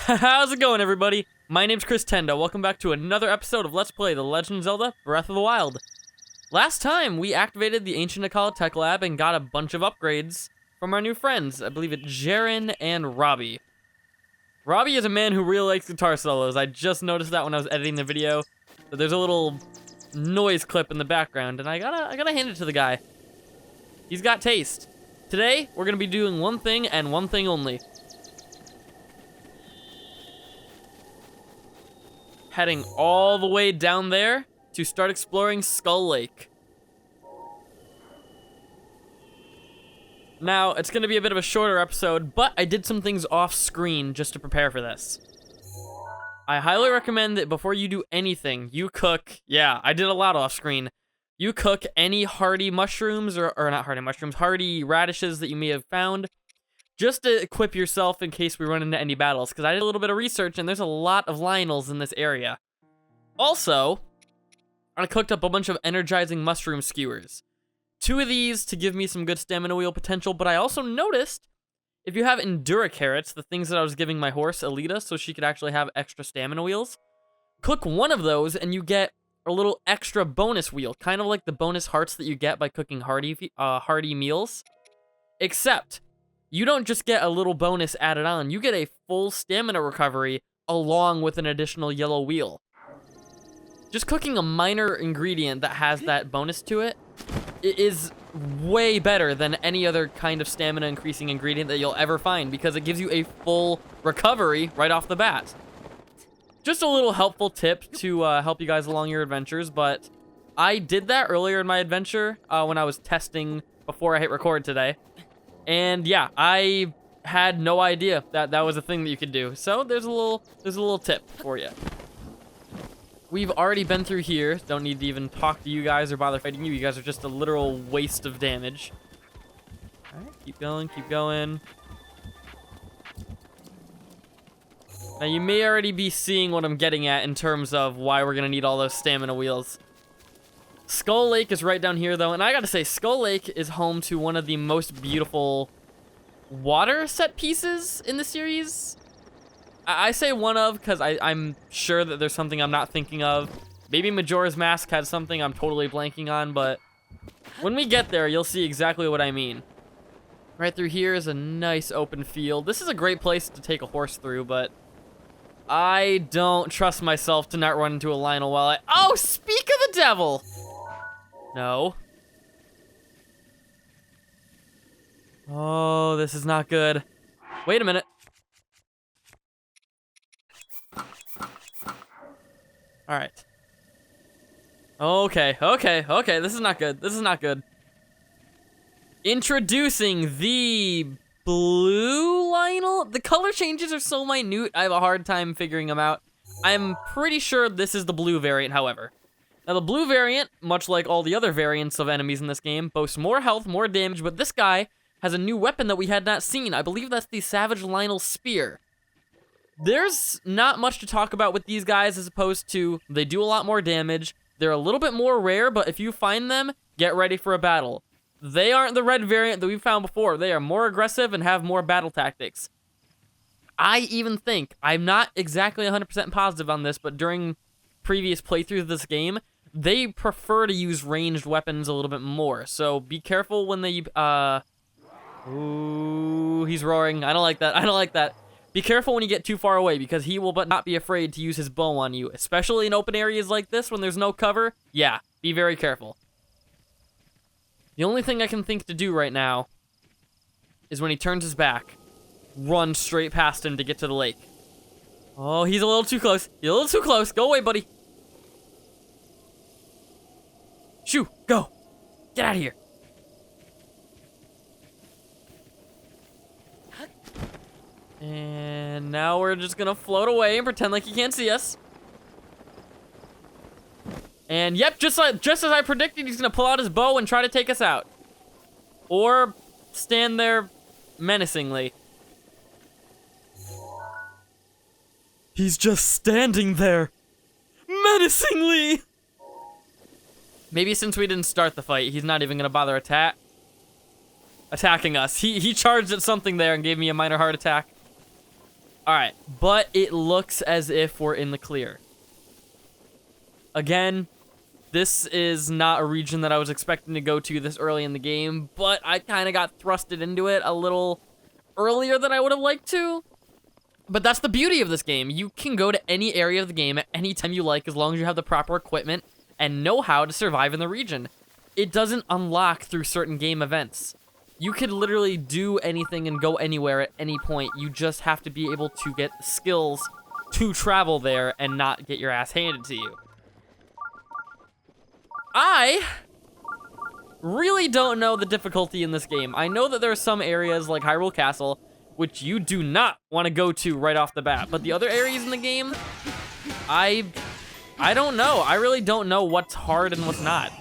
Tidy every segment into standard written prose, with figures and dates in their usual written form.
How's it going, everybody? My name's Chris Tendo. Welcome back to another episode of Let's Play The Legend of Zelda Breath of the Wild. Last time, we activated the Ancient Akala Tech Lab and got a bunch of upgrades from our new friends. I believe it's Jaren and Robbie. Robbie is a man who really likes guitar solos. I just noticed that when I was editing the video. That there's a little noise clip in the background, and I gotta hand it to the guy. He's got taste. Today, we're gonna be doing one thing and one thing only. Heading all the way down there to start exploring Skull Lake. Now, it's gonna be a bit of a shorter episode, but I did some things off screen just to prepare for this. I highly recommend that before you do anything, you cook, yeah, I did a lot off screen. You cook any hardy mushrooms, or not hardy mushrooms, hardy radishes that you may have found, just to equip yourself in case we run into any battles, because I did a little bit of research and there's a lot of Lionels in this area. Also, I cooked up a bunch of energizing mushroom skewers. 2 of these to give me some good stamina wheel potential, but I also noticed if you have Endura carrots, the things that I was giving my horse, Alita, so she could actually have extra stamina wheels, cook one of those and you get a little extra bonus wheel, kind of like the bonus hearts that you get by cooking hearty meals, except you don't just get a little bonus added on, you get a full stamina recovery along with an additional yellow wheel. Just cooking a minor ingredient that has that bonus to it is way better than any other kind of stamina increasing ingredient that you'll ever find, because it gives you a full recovery right off the bat. Just a little helpful tip to help you guys along your adventures, but I did that earlier in my adventure when I was testing before I hit record today. And yeah, I had no idea that that was a thing that you could do. So there's a little tip for you. We've already been through here. Don't need to even talk to you guys or bother fighting you. You guys are just a literal waste of damage. All right, keep going, keep going. Now, you may already be seeing what I'm getting at in terms of why we're gonna need all those stamina wheels. Skull Lake is right down here, though, and I gotta say, Skull Lake is home to one of the most beautiful water set pieces in the series. I say one of because I'm sure that there's something I'm not thinking of. Maybe Majora's Mask had something I'm totally blanking on, but when we get there, you'll see exactly what I mean. Right through here is a nice open field. This is a great place to take a horse through, but I don't trust myself to not run into a Lionel while I... Oh, speak of the devil! No. Oh, this is not good. Wait a minute. All right. Okay. This is not good. This is not good. Introducing the blue Lionel. The color changes are so minute, I have a hard time figuring them out. I'm pretty sure this is the blue variant, however. Now, the blue variant, much like all the other variants of enemies in this game, boasts more health, more damage, but this guy has a new weapon that we had not seen. I believe that's the Savage Lionel Spear. There's not much to talk about with these guys as opposed to they do a lot more damage. They're a little bit more rare, but if you find them, get ready for a battle. They aren't the red variant that we found before. They are more aggressive and have more battle tactics. I even think, I'm not exactly 100% positive on this, but during previous playthroughs of this game, they prefer to use ranged weapons a little bit more. So be careful when they, ooh, he's roaring. I don't like that. I don't like that. Be careful when you get too far away, because he will not be afraid to use his bow on you, especially in open areas like this when there's no cover. Yeah, be very careful. The only thing I can think to do right now is when he turns his back, run straight past him to get to the lake. Oh, he's a little too close. He's a little too close. Go away, buddy. Shoo, go. Get out of here. And now we're just gonna float away and pretend like he can't see us. And yep, just as I predicted, he's gonna pull out his bow and try to take us out. Or stand there menacingly. He's just standing there, menacingly. Maybe since we didn't start the fight, he's not even gonna bother attacking us. He charged at something there and gave me a minor heart attack. All right, but it looks as if we're in the clear. Again, this is not a region that I was expecting to go to this early in the game, but I kind of got thrusted into it a little earlier than I would have liked to. But that's the beauty of this game. You can go to any area of the game at any time you like, as long as you have the proper equipment and know how to survive in the region. It doesn't unlock through certain game events. You could literally do anything and go anywhere at any point. You just have to be able to get the skills to travel there and not get your ass handed to you. I really don't know the difficulty in this game. I know that there are some areas like Hyrule Castle, which you do not want to go to right off the bat. But the other areas in the game, I don't know. I really don't know what's hard and what's not.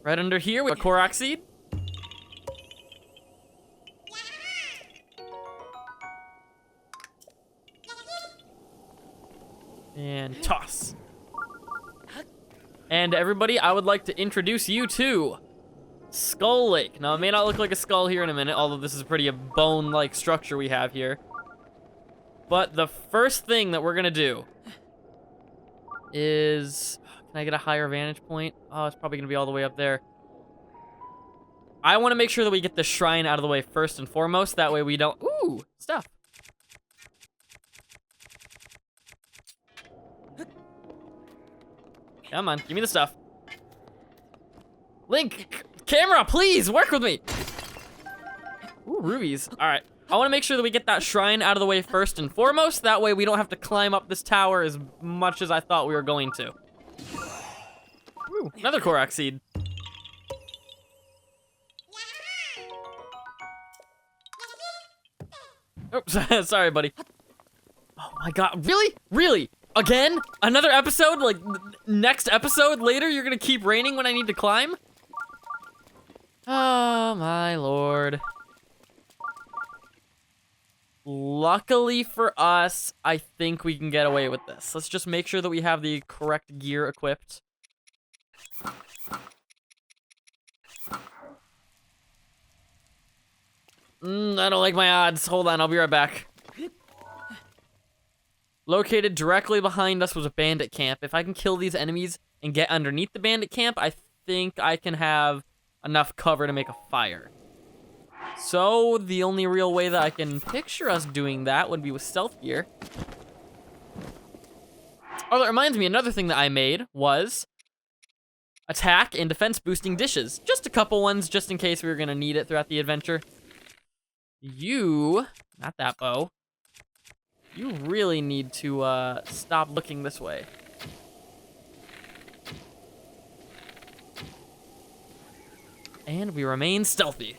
Right under here, we have a Korok Seed. And toss. And everybody, I would like to introduce you to Skull Lake. Now, it may not look like a skull here in a minute, although this is a pretty bone-like structure we have here. But the first thing that we're gonna do is... Can I get a higher vantage point? Oh, it's probably gonna be all the way up there. I want to make sure that we get the shrine out of the way first and foremost. That way we don't... Ooh, stuff. Come on, give me the stuff. Link, camera, please, work with me. Ooh, rubies. All right, I want to make sure that we get that shrine out of the way first and foremost. That way we don't have to climb up this tower as much as I thought we were going to. Ooh, another Korok Seed. Oops, sorry, buddy. Oh my God, really? Really? Again? Another episode? Like, next episode later, you're gonna keep raining when I need to climb? Oh, my lord. Luckily for us, I think we can get away with this. Let's just make sure that we have the correct gear equipped. I don't like my odds. Hold on, I'll be right back. Located directly behind us was a bandit camp. If I can kill these enemies and get underneath the bandit camp, I think I can have enough cover to make a fire. So, the only real way that I can picture us doing that would be with stealth gear. Oh, that reminds me, another thing that I made was attack and defense boosting dishes. Just a couple ones, just in case we were gonna need it throughout the adventure. You, not that bow. You really need to stop looking this way. And we remain stealthy.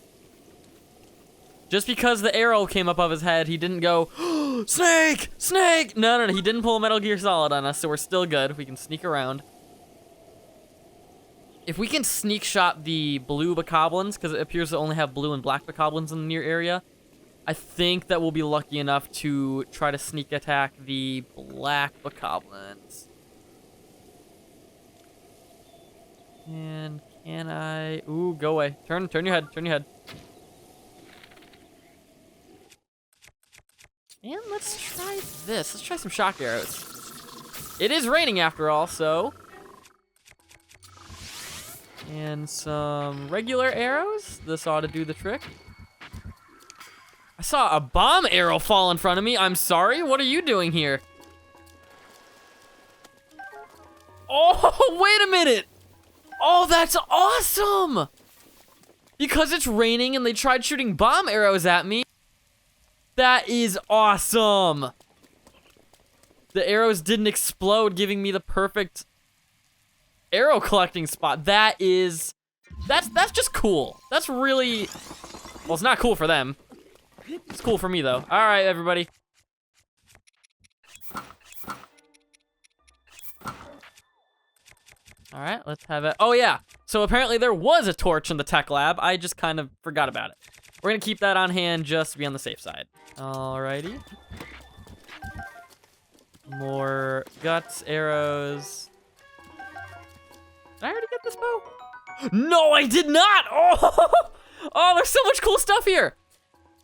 Just because the arrow came up of his head, he didn't go, oh, snake, snake. No, he didn't pull a Metal Gear Solid on us, so we're still good. We can sneak around. If we can sneak shot the blue bokoblins, because it appears to only have blue and black bokoblins in the near area, I think that we'll be lucky enough to try to sneak attack the black bokoblins. And can I... Ooh, go away. Turn your head, turn your head. And let's try this. Let's try some shock arrows. It is raining after all, so... And some regular arrows. This ought to do the trick. I saw a bomb arrow fall in front of me. I'm sorry. What are you doing here? Oh, wait a minute. Oh, that's awesome. Because it's raining and they tried shooting bomb arrows at me. That is awesome. The arrows didn't explode, giving me the perfect arrow collecting spot. That's just cool. That's really, well, it's not cool for them. It's cool for me, though. All right, everybody. All right, let's have it. Oh, yeah. So apparently there was a torch in the tech lab. I just kind of forgot about it. We're going to keep that on hand just to be on the safe side. All righty. More guts, arrows. Did I already get this bow? No, I did not. Oh, oh, there's so much cool stuff here.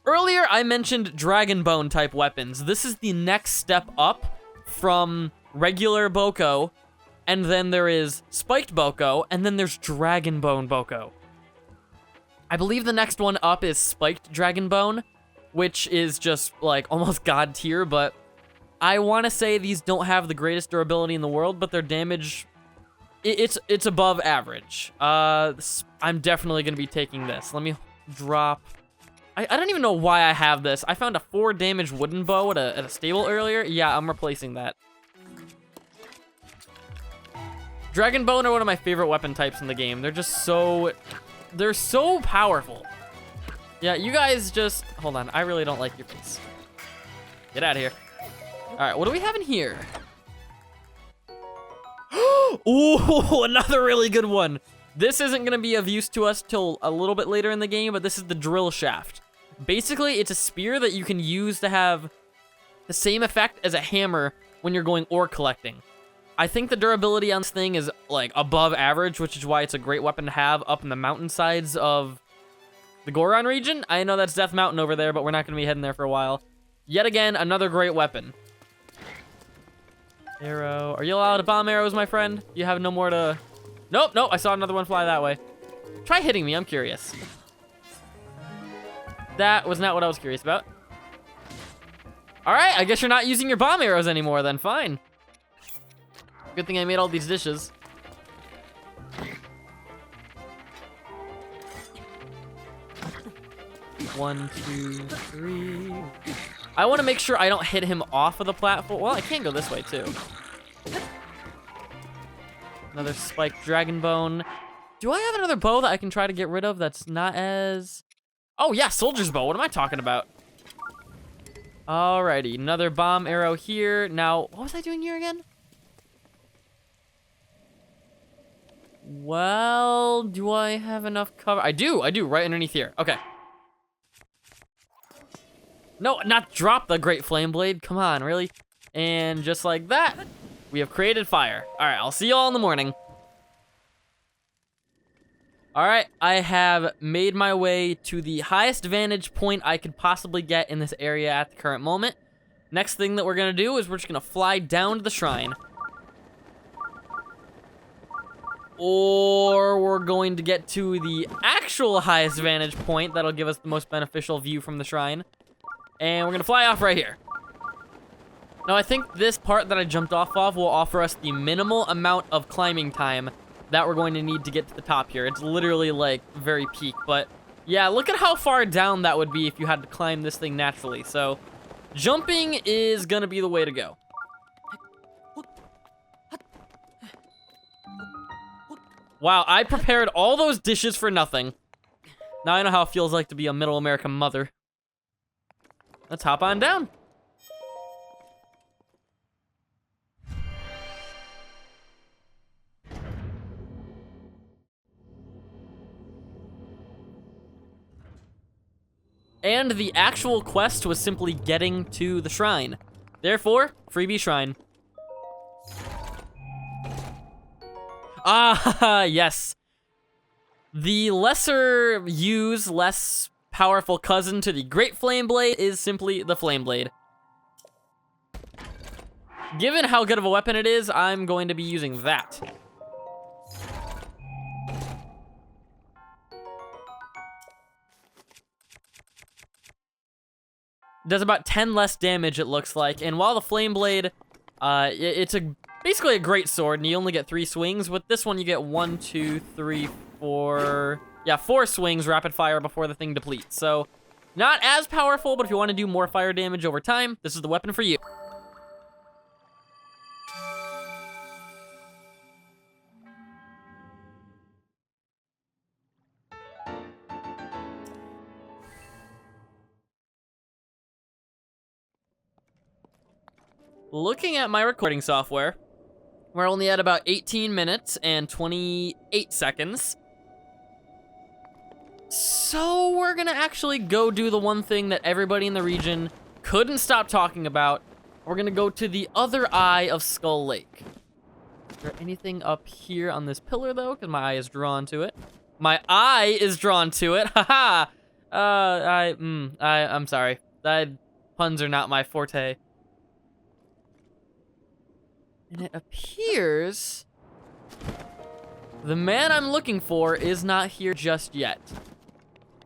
Earlier, I mentioned Dragon Bone type weapons. This is the next step up from regular Boko, and then there is Spiked Boko, and then there's Dragon Bone Boko. I believe the next one up is Spiked Dragon Bone, which is just, like, almost god tier, but I want to say these don't have the greatest durability in the world, but their damage, it's above average. I'm definitely going to be taking this. Let me drop... I don't even know why I have this. I found a 4 damage wooden bow at a stable earlier. Yeah, I'm replacing that. Dragon Bone are one of my favorite weapon types in the game. They're just so... They're so powerful. Yeah, you guys just... Hold on, I really don't like your face. Get out of here. All right, what do we have in here? Ooh, another really good one. This isn't going to be of use to us till a little bit later in the game, but this is the drill shaft. Basically, it's a spear that you can use to have the same effect as a hammer when you're going ore collecting. I think the durability on this thing is, like, above average, which is why it's a great weapon to have up in the mountainsides of the Goron region. I know that's Death Mountain over there, but we're not going to be heading there for a while. Yet again, another great weapon. Arrow. Are you allowed to bomb arrows, my friend? You have no more to... Nope, nope, I saw another one fly that way. Try hitting me, I'm curious. That was not what I was curious about. All right, I guess you're not using your bomb arrows anymore then, fine. Good thing I made all these dishes. One, two, three. I want to make sure I don't hit him off of the platform. Well, I can go this way too. Another spiked dragon bone. Do I have another bow that I can try to get rid of that's not as... Oh yeah, soldier's bow. What am I talking about? Alrighty, another bomb arrow here. Now, what was I doing here again? Well, do I have enough cover? I do, right underneath here. Okay. No, not drop the Great Flame Blade. Come on, really? And just like that, we have created fire. All right, I'll see you all in the morning. All right, I have made my way to the highest vantage point I could possibly get in this area at the current moment. Next thing that we're gonna do is we're just gonna fly down to the shrine. Or we're going to get to the actual highest vantage point that'll give us the most beneficial view from the shrine. And we're gonna fly off right here. Now I think this part that I jumped off of will offer us the minimal amount of climbing time that we're going to need to get to the top here. It's literally like very peak, but yeah, look at how far down that would be if you had to climb this thing naturally. So jumping is gonna be the way to go. Wow, I prepared all those dishes for nothing. Now I know how it feels like to be a middle American mother. Let's hop on down. And the actual quest was simply getting to the shrine. Therefore, freebie shrine. Ah, yes. The lesser used, less powerful cousin to the Great Flame Blade is simply the Flame Blade. Given how good of a weapon it is, I'm going to be using that. Does about 10 less damage, it looks like. And while the Flame Blade, it's basically a great sword, and you only get 3 swings. With this one, you get 1, 2, 3, 4... Yeah, 4 swings rapid fire before the thing depletes. So, not as powerful, but if you want to do more fire damage over time, this is the weapon for you. Looking at my recording software, we're only at about 18 minutes and 28 seconds. So we're gonna actually go do the one thing that everybody in the region couldn't stop talking about. We're gonna go to the other eye of Skull Lake. Is there anything up here on this pillar though? Because my eye is drawn to it. My eye is drawn to it, haha! I'm sorry. Puns are not my forte. And it appears the man I'm looking for is not here just yet.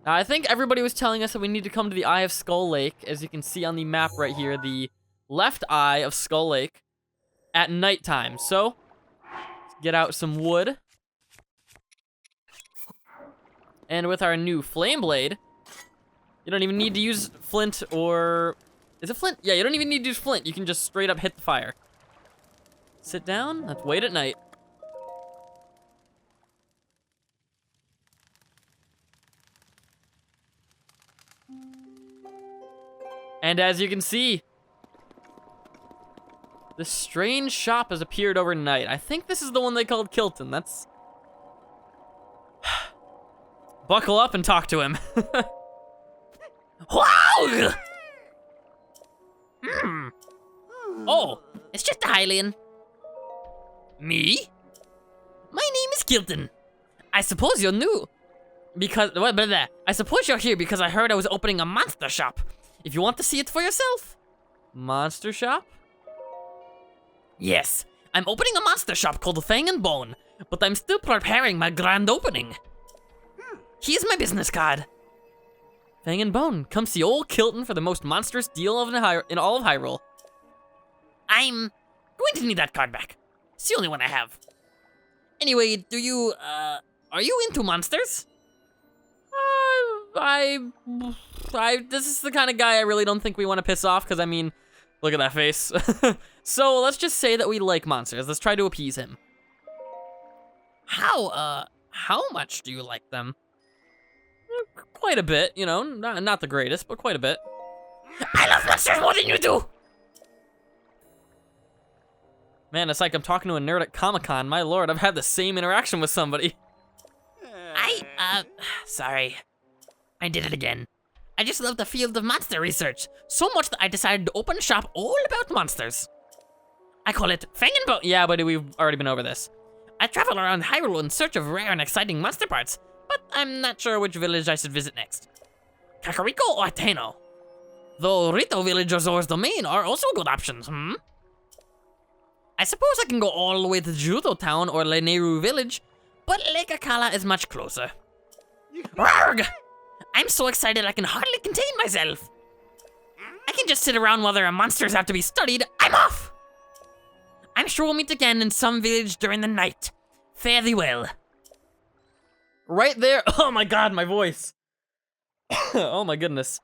Now, I think everybody was telling us that we need to come to the Eye of Skull Lake, as you can see on the map right here, the left eye of Skull Lake, at nighttime. So, let's get out some wood. And with our new flame blade, you don't even need to use flint or... Is it flint? Yeah, you don't even need to use flint. You can just straight up hit the fire. Sit down. Let's wait at night. And as you can see, this strange shop has appeared overnight. I think this is the one they called Kilton. That's... Buckle up and talk to him. Wow! Oh, it's just a Hylian. Me? My name is Kilton. I suppose you're new. I suppose you're here because I heard I was opening a monster shop. If you want to see it for yourself. Monster shop? Yes, I'm opening a monster shop called Fang and Bone, but I'm still preparing my grand opening. Here's my business card. Fang and Bone, come see old Kilton for the most monstrous deal in all of Hyrule. I'm going to need that card back. It's the only one I have. Anyway, are you into monsters? This is the kind of guy I really don't think we want to piss off, because I mean, look at that face. So let's just say that we like monsters. Let's try to appease him. How much do you like them? Quite a bit, you know, not the greatest, but quite a bit. I love monsters more than you do! Man, it's like I'm talking to a nerd at Comic-Con. My lord, I've had the same interaction with somebody. Sorry. I did it again. I just love the field of monster research, so much that I decided to open a shop all about monsters. I call it Fang and Bone. Yeah, but we've already been over this. I travel around Hyrule in search of rare and exciting monster parts, but I'm not sure which village I should visit next. Kakariko or Tenno? Though Rito Village or Zora's Domain are also good options, I suppose I can go all the way to Judo Town or Leneru Village, but Lake Akala is much closer. Rarg! I'm so excited I can hardly contain myself. I can just sit around while there are monsters have to be studied. I'm off! I'm sure we'll meet again in some village during the night. Fare thee well. Right there. Oh my god, my voice. Oh my goodness.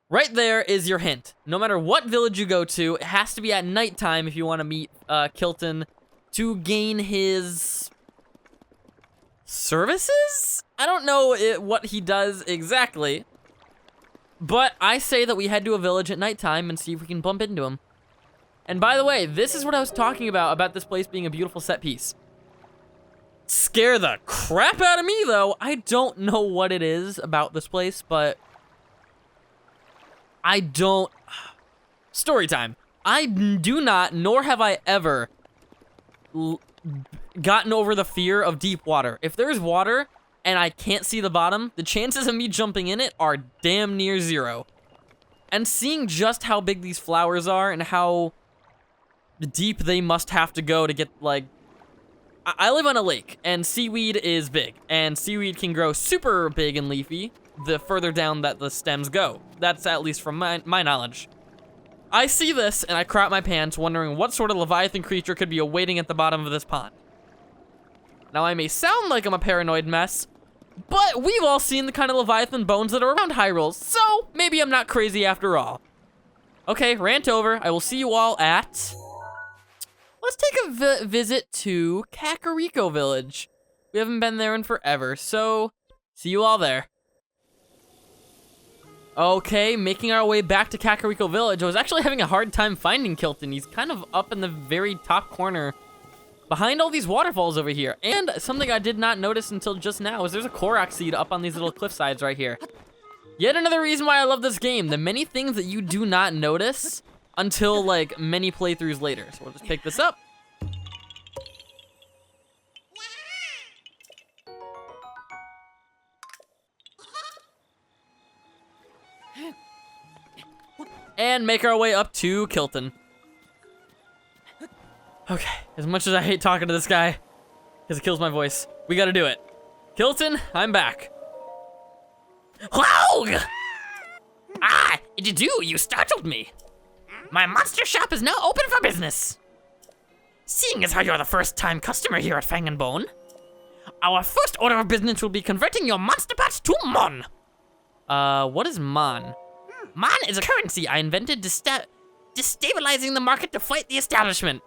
Right there is your hint. No matter what village you go to, it has to be at nighttime if you want to meet Kilton to gain his services? I don't know what he does exactly, but I say that we head to a village at nighttime and see if we can bump into him. And by the way, this is what I was talking about this place being a beautiful set piece. Scare the crap out of me, though. I don't know what it is about this place, but I don't... Story time. I do not, nor have I ever gotten over the fear of deep water. If there's water and I can't see the bottom, the chances of me jumping in it are damn near zero. And seeing just how big these flowers are and how deep they must have to go to get, like... I live on a lake, and seaweed is big, and seaweed can grow super big and leafy the further down that the stems go. That's at least from my knowledge. I see this, and I crap my pants, wondering what sort of Leviathan creature could be awaiting at the bottom of this pond. Now, I may sound like I'm a paranoid mess, but we've all seen the kind of Leviathan bones that are around Hyrule, so maybe I'm not crazy after all. Okay, rant over. I will see you all at... Let's take a visit to Kakariko Village. We haven't been there in forever, so see you all there. Okay, making our way back to Kakariko Village. I was actually having a hard time finding Kilton. He's kind of up in the very top corner behind all these waterfalls over here. And something I did not notice until just now is there's a Korok seed up on these little cliff sides right here. Yet another reason why I love this game. The many things that you do not notice until like many playthroughs later. So we'll just pick this up. and make our way up to Kilton. Okay, as much as I hate talking to this guy, because it kills my voice, we gotta do it. Kilton, I'm back. Whoa! Ah, did you startled me. My monster shop is now open for business. Seeing as how you're the first-time customer here at Fang and Bone, our first order of business will be converting your monster parts to Mon. What is Mon? Mon is a currency I invented destabilizing the market to fight the establishment.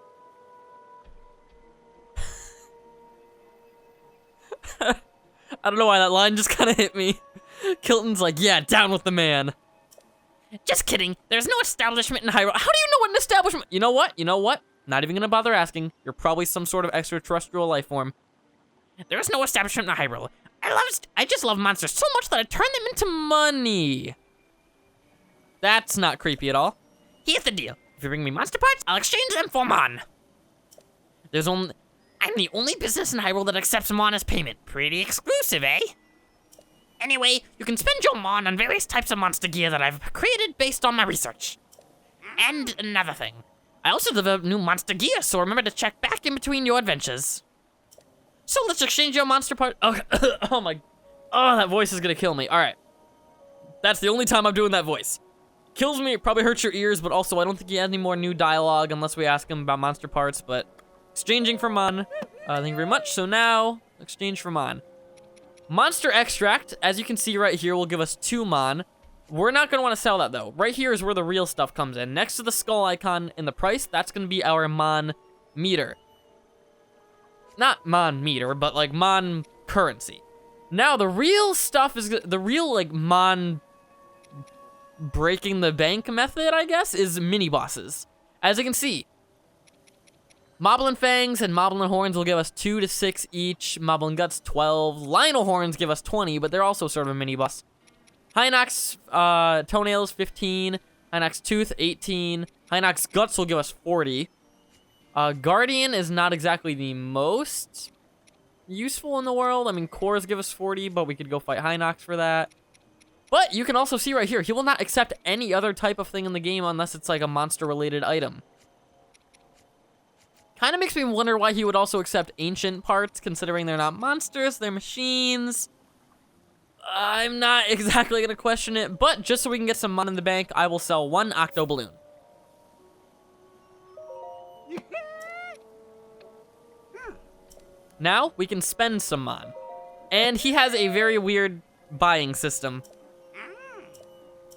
I don't know why that line just kind of hit me. Kilton's like, yeah, down with the man. Just kidding. There's no establishment in Hyrule. How do you know what an establishment? You know what? You know what? Not even gonna bother asking. You're probably some sort of extraterrestrial life form. There is no establishment in Hyrule. I just love monsters so much that I turn them into Money. That's not creepy at all. Here's the deal. If you bring me monster parts, I'll exchange them for Mon. I'm the only business in Hyrule that accepts Mon as payment. Pretty exclusive, eh? Anyway, you can spend your Mon on various types of monster gear that I've created based on my research. And another thing. I also developed new monster gear, so remember to check back in between your adventures. So let's exchange your monster part. Oh, oh my. Oh, that voice is gonna kill me. All right. That's the only time I'm doing that voice. Kills me, it probably hurts your ears, but also I don't think he has any more new dialogue unless we ask him about monster parts, but exchanging for Mon. Thank you very much. So now, exchange for Mon. Monster extract, as you can see right here, will give us 2 Mon. We're not gonna wanna sell that though. Right here is where the real stuff comes in. Next to the skull icon in the price, that's gonna be our Mon meter. Not Mon meter, but like Mon currency. Now the real stuff is, the real like Mon breaking the bank method, I guess, is mini bosses. As you can see, Moblin Fangs and Moblin Horns will give us 2 to 6 each. Moblin Guts, 12. Lionel Horns give us 20, but they're also sort of a mini boss. Hinox Toenails, 15. Hinox Tooth, 18. Hinox Guts will give us 40. Guardian is not exactly the most useful in the world. I mean, Cores give us 40, but we could go fight Hinox for that. But you can also see right here, he will not accept any other type of thing in the game unless it's like a monster-related item. Kind of makes me wonder why he would also accept ancient parts, considering they're not monsters, they're machines. I'm not exactly gonna question it, but just so we can get some money in the bank, I will sell 1 Octo Balloon. Now, we can spend some Mon. And he has a very weird buying system.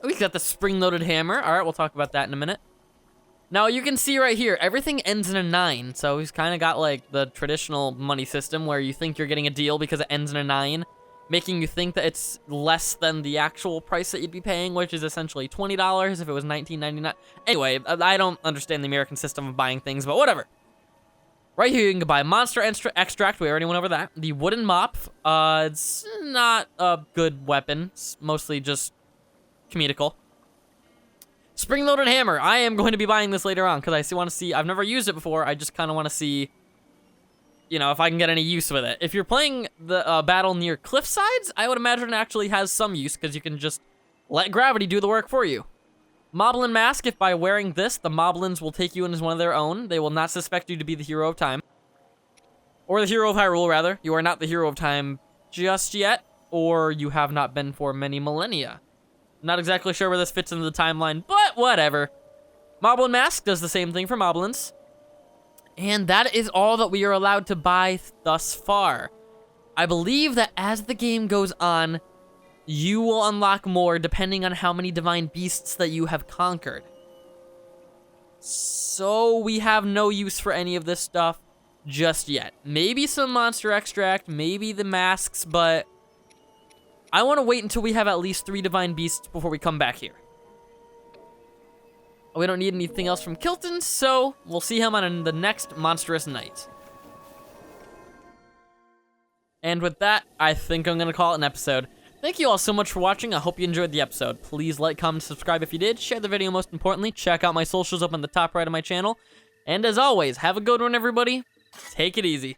Oh, he's got the spring-loaded hammer. All right, we'll talk about that in a minute. Now, you can see right here, everything ends in a 9. So he's kind of got like the traditional money system where you think you're getting a deal because it ends in a 9, making you think that it's less than the actual price that you'd be paying, which is essentially $20 if it was $19.99. Anyway, I don't understand the American system of buying things, but whatever. Right here, you can buy Monster Extract. We already went over that. The Wooden Mop. It's not a good weapon. It's mostly just comedical. Spring-loaded hammer. I am going to be buying this later on because I want to see. I've never used it before. I just kind of want to see, you know, if I can get any use with it. If you're playing the battle near cliff sides, I would imagine it actually has some use because you can just let gravity do the work for you. Moblin Mask. If by wearing this, the Moblins will take you in as one of their own. They will not suspect you to be the hero of time. Or the hero of Hyrule, rather. You are not the hero of time just yet, or you have not been for many millennia. Not exactly sure where this fits into the timeline, but whatever. Moblin Mask does the same thing for Moblins. And that is all that we are allowed to buy thus far. I believe that as the game goes on, you will unlock more depending on how many divine beasts that you have conquered. So we have no use for any of this stuff just yet. Maybe some monster extract, maybe the masks, but I want to wait until we have at least 3 divine beasts before we come back here. We don't need anything else from Kilton, so we'll see him on the next monstrous night. And with that, I think I'm going to call it an episode. Thank you all so much for watching. I hope you enjoyed the episode. Please like, comment, subscribe if you did. Share the video most importantly. Check out my socials up on the top right of my channel. And as always, have a good one, everybody. Take it easy.